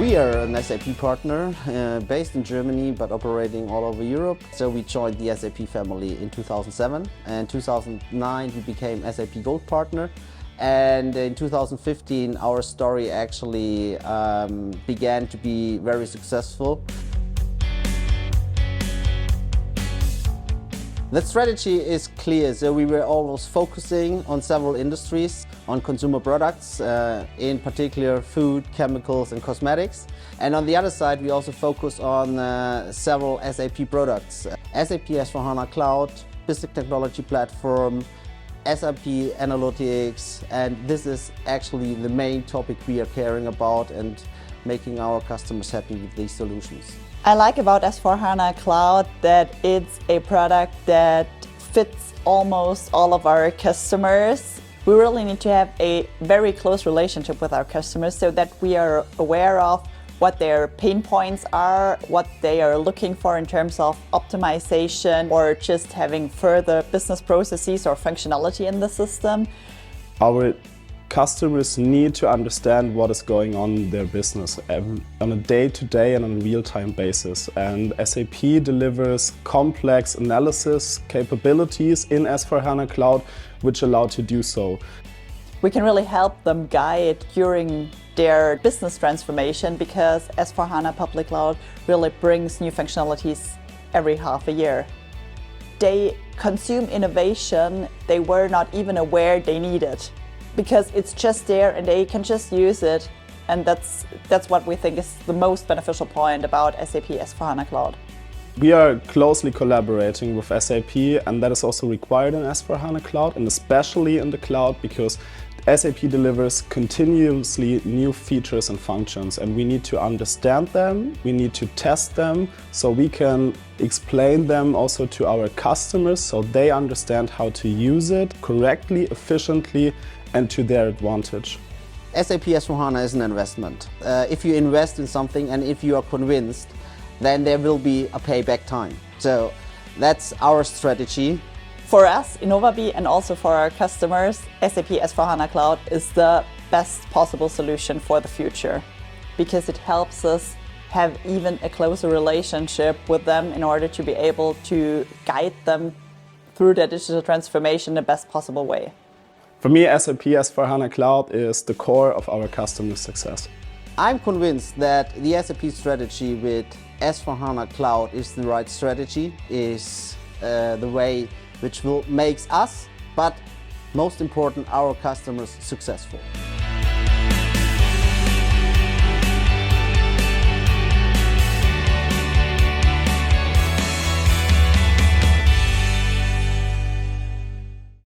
We are an SAP partner based in Germany but operating all over Europe. So we joined the SAP family in 2007, and in 2009 we became SAP Gold Partner. And in 2015 our story actually began to be very successful. The strategy is clear, so we were always focusing on several industries, on consumer products, in particular food, chemicals and cosmetics. And on the other side we also focus on several SAP products. SAP S/4HANA Cloud, Business Technology Platform, SAP Analytics, and this is actually the main topic we are caring about and making our customers happy with these solutions. I like about S/4HANA Cloud that it's a product that fits almost all of our customers. We really need to have a very close relationship with our customers so that we are aware of what their pain points are, what they are looking for in terms of optimization or just having further business processes or functionality in the system. Our customers need to understand what is going on in their business on a day-to-day and on a real-time basis. And SAP delivers complex analysis capabilities in S/4HANA Cloud which allow to do so. We can really help them guide during their business transformation because S/4HANA Public Cloud really brings new functionalities every half a year. They consume innovation they were not even aware they needed, because it's just there and they can just use it, and that's what we think is the most beneficial point about SAP S/4HANA Cloud. We are closely collaborating with SAP, and that is also required in S/4HANA Cloud, and especially in the cloud, because SAP delivers continuously new features and functions, and we need to understand them, we need to test them, so we can explain them also to our customers so they understand how to use it correctly, efficiently, and to their advantage. SAP S/4HANA is an investment. If you invest in something and if you are convinced, then there will be a payback time. So that's our strategy. For us, Innovabee, and also for our customers, SAP S/4HANA Cloud is the best possible solution for the future, because it helps us have even a closer relationship with them in order to be able to guide them through their digital transformation in the best possible way. For me, SAP S/4HANA Cloud is the core of our customer success. I'm convinced that the SAP strategy with S/4HANA Cloud is the right strategy, is the way which will make us, but most important, our customers successful.